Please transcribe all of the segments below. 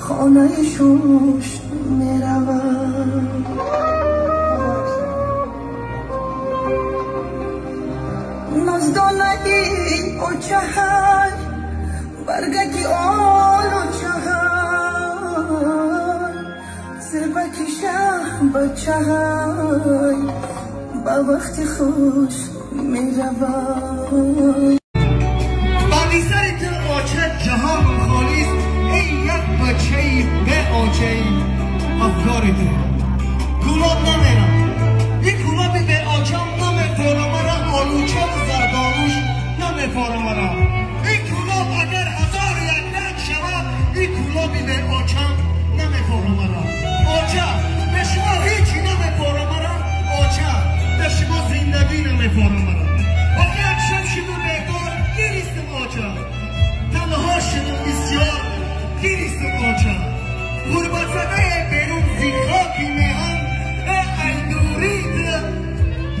خانه شوش میروم نزدانگی او چهر برگتی آلو چهر زربکی شه بچه های با وقت خوش میروم بانی سرت آچه جهان خالیست ای یک بچه‌ای به آچه‌ای افکارته گلاب نمیرم یک گلابی به آچم نمیفاره مرا آلوچه و زردالوش نمیفاره مرا این گلاب اگر 1001 رنگ شود این گلابی به آچم نمیفاره مرا آچه به شما هیچی نمیفاره مرا آچه به شما زندگی نمیفاره مرا آخه یک شب شدو بهدار گیریستم آچه تنها شدو بسیار گیریستم آچه غربت زده بیرون زیخاکی میهن ای نورید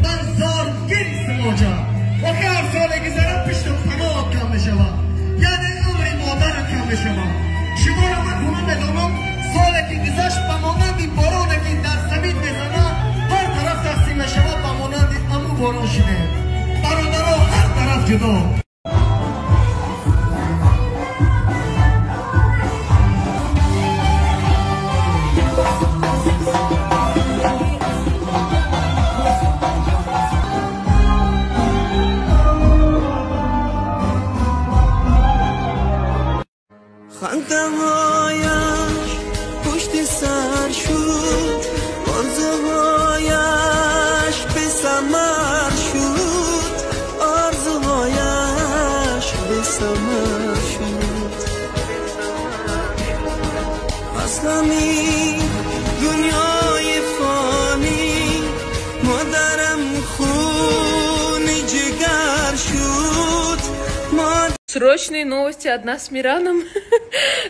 من زار گیریستم آچه آخه هر ساله گذرم پشتم پناه کم بشوم یعنی عمر مادر کم بشوم شما را من کنم ندانم ساله که گذشت بمانند این بارانه که در زمین میزنه هر طرف تقسیم شود بمانند امو باران شده برادرها هر طرف جدا خنده‌هایش پشت سر شد آرزوهایش به ثمر شد آرزوهایش به ثمر شد اصلا این دنیای فانی مادرم خون جگر شد Срочные новости от нас с Мираном.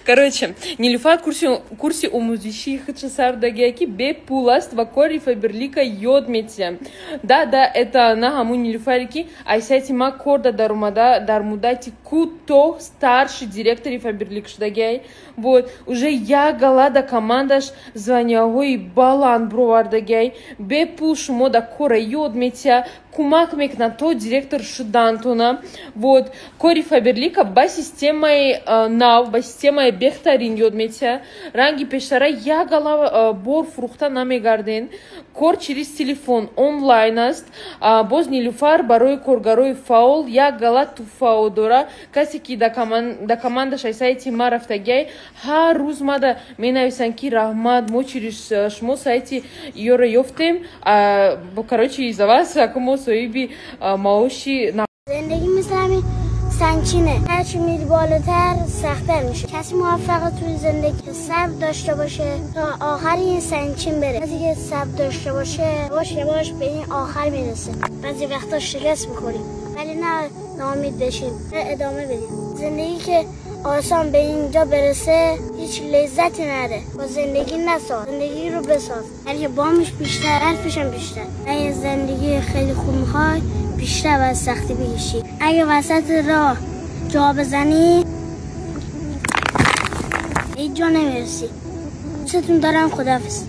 Короче, Нилюфар курсе умузиши хачасардагяки бепуласт вакори фаберлика йодмете. Да, это на хаму Нилюфарики, а сяти ма корда дармудати куто старший директор фаберлик шдагяй. Вот, уже я галада командаш званягой балан бровардагяй. Бепул шумода кора йодмете. Кумакмек на то директор Шудантуна. Вот, кори фаберлика ба системой нав, ба системой бехтарин йодмете. Ранги пешара я гала бор фрухта намегарден. Кор через телефон онлайн аст. Боз Нилюфар барой коргарой фаул. Я гала ту фаудора. Касики да команда шайсайти марафтагяй. Ха рузмада менависанки рахмат. Мо через шмо сайти йора йофтем. Короче, из-за вас, акумо سویبی ماوشی زندگی مثل همین سنگچینه هرچی میری بالاتر سخت‌تر میشه کسی موفقه توی زندگی صبر داشته باشه تا آخر این سنگچین بره کسی که صبر داشته باشه یواش به این آخر میرسه بعضی وقتا شکست میخوریم ولی نه ناامید بشیم ادامه بدیم زندگی که آسان به اینجا برسه هیچ لذتی نره با زندگی نساز زندگی رو بساز هرچه بامش بیشتر حرفش هم بیشتر اگه زندگی خیلی خوب میخوای بیشتر باید سختی بکشی اگه وسط راه جا بزنی هیچ جا نمیرسی. دوستتون دارم. خداحافظ.